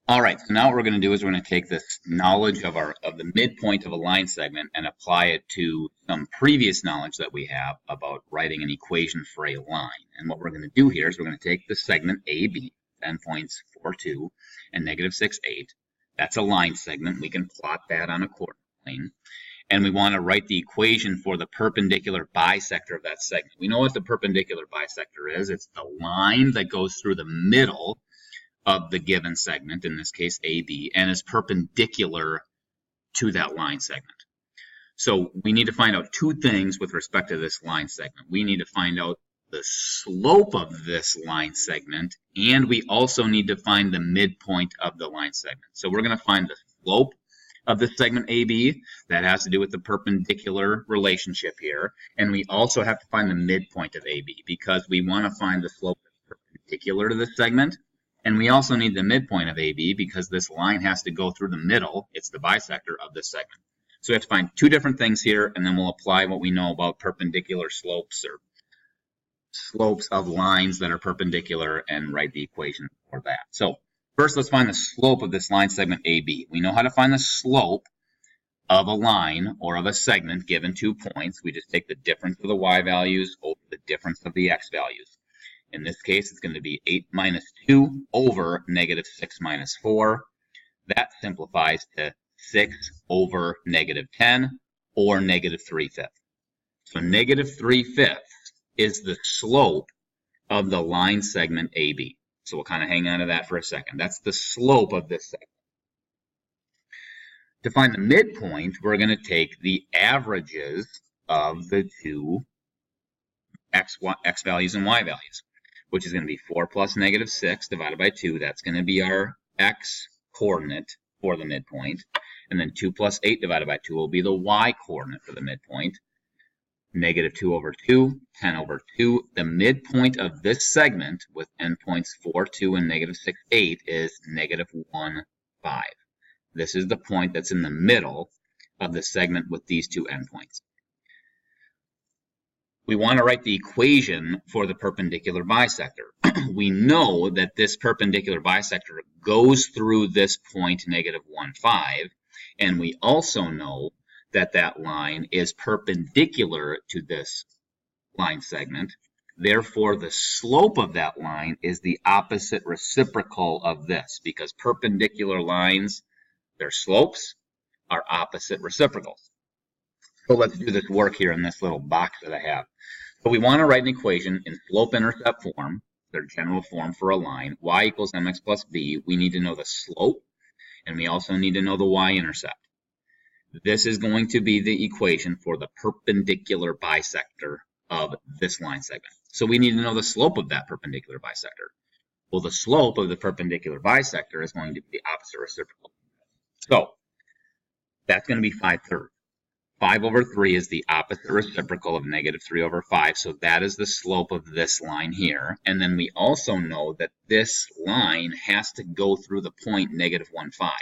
All right, so now what we're going to do is we're going to take this knowledge of the midpoint of a line segment and apply it to some previous knowledge that we have about writing an equation for a line. And what we're going to do here is we're going to take the segment AB, endpoints 4, 2, and negative 6, 8. That's a line segment. We can plot that on a coordinate plane. And we want to write the equation for the perpendicular bisector of that segment. We know what the perpendicular bisector is. It's the line that goes through the middle of the given segment, in this case AB, and is perpendicular to that line segment. So we need to find out two things with respect to this line segment. We need to find out the slope of this line segment, and we also need to find the midpoint of the line segment. So we're going to find the slope of the segment AB. That has to do with the perpendicular relationship here. And we also have to find the midpoint of AB because we want to find the slope that's perpendicular to this segment. And we also need the midpoint of AB because this line has to go through the middle. It's the bisector of this segment. So we have to find two different things here, and then we'll apply what we know about perpendicular slopes or slopes of lines that are perpendicular and write the equation for that. So first, let's find the slope of this line segment AB. We know how to find the slope of a line or of a segment given 2 points. We just take the difference of the y values over the difference of the x values. In this case, it's going to be 8 minus 2 over negative 6 minus 4. That simplifies to 6 over negative 10 or negative 3/5. So negative 3/5 is the slope of the line segment AB. So we'll kind of hang on to that for a second. That's the slope of this segment. To find the midpoint, we're going to take the averages of the two x values and y values, which is going to be 4 plus negative 6 divided by 2. That's going to be our x coordinate for the midpoint. And then 2 plus 8 divided by 2 will be the y coordinate for the midpoint. Negative 2 over 2, 10 over 2. The midpoint of this segment with endpoints 4, 2, and negative 6, 8 is negative 1, 5. This is the point that's in the middle of the segment with these two endpoints. We want to write the equation for the perpendicular bisector. We know that this perpendicular bisector goes through this point, negative 1, 5, and we also know that that line is perpendicular to this line segment. Therefore, the slope of that line is the opposite reciprocal of this, because perpendicular lines, their slopes are opposite reciprocals. So let's do this work here in this little box that I have. So we want to write an equation in slope-intercept form, their general form for a line, y equals mx plus b. We need to know the slope, and we also need to know the y-intercept. This is going to be the equation for the perpendicular bisector of this line segment. So we need to know the slope of that perpendicular bisector. Well, the slope of the perpendicular bisector is going to be the opposite reciprocal. So that's going to be 5/3. 5 over 3 is the opposite reciprocal of negative 3 over 5, so that is the slope of this line here. And then we also know that this line has to go through the point negative 1, 5.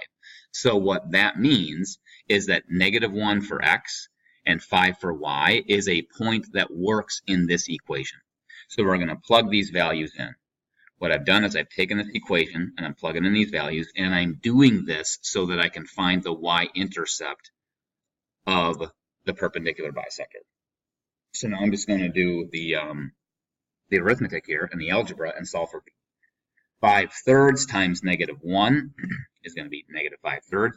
So what that means is that negative 1 for x and 5 for y is a point that works in this equation. So we're going to plug these values in. What I've done is I've taken this equation and I'm plugging in these values, and I'm doing this so that I can find the y-intercept of the perpendicular bisector. So now I'm just going to do the arithmetic here and the algebra and solve for b. 5/3 times negative 1 is going to be negative 5/3.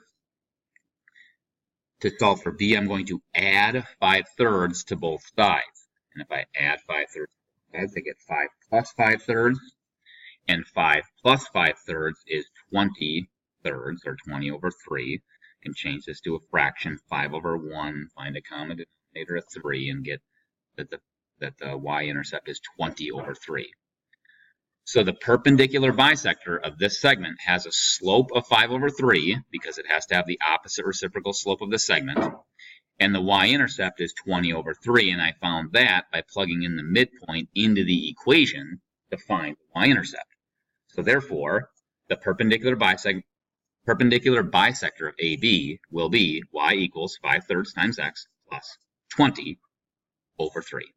To solve for b, I'm going to add 5/3 to both sides. And if I add 5/3 I get 5 plus 5/3. And 5 plus 5/3 is 20/3, or 20 over 3. Can change this to a fraction, 5 over 1, find a common denominator of 3, and get that the y-intercept is 20 over 3. So the perpendicular bisector of this segment has a slope of 5 over 3, because it has to have the opposite reciprocal slope of the segment, and the y-intercept is 20 over 3, and I found that by plugging in the midpoint into the equation to find the y-intercept. So therefore, the perpendicular bisector of AB will be y equals 5/3 times x plus 20 over 3.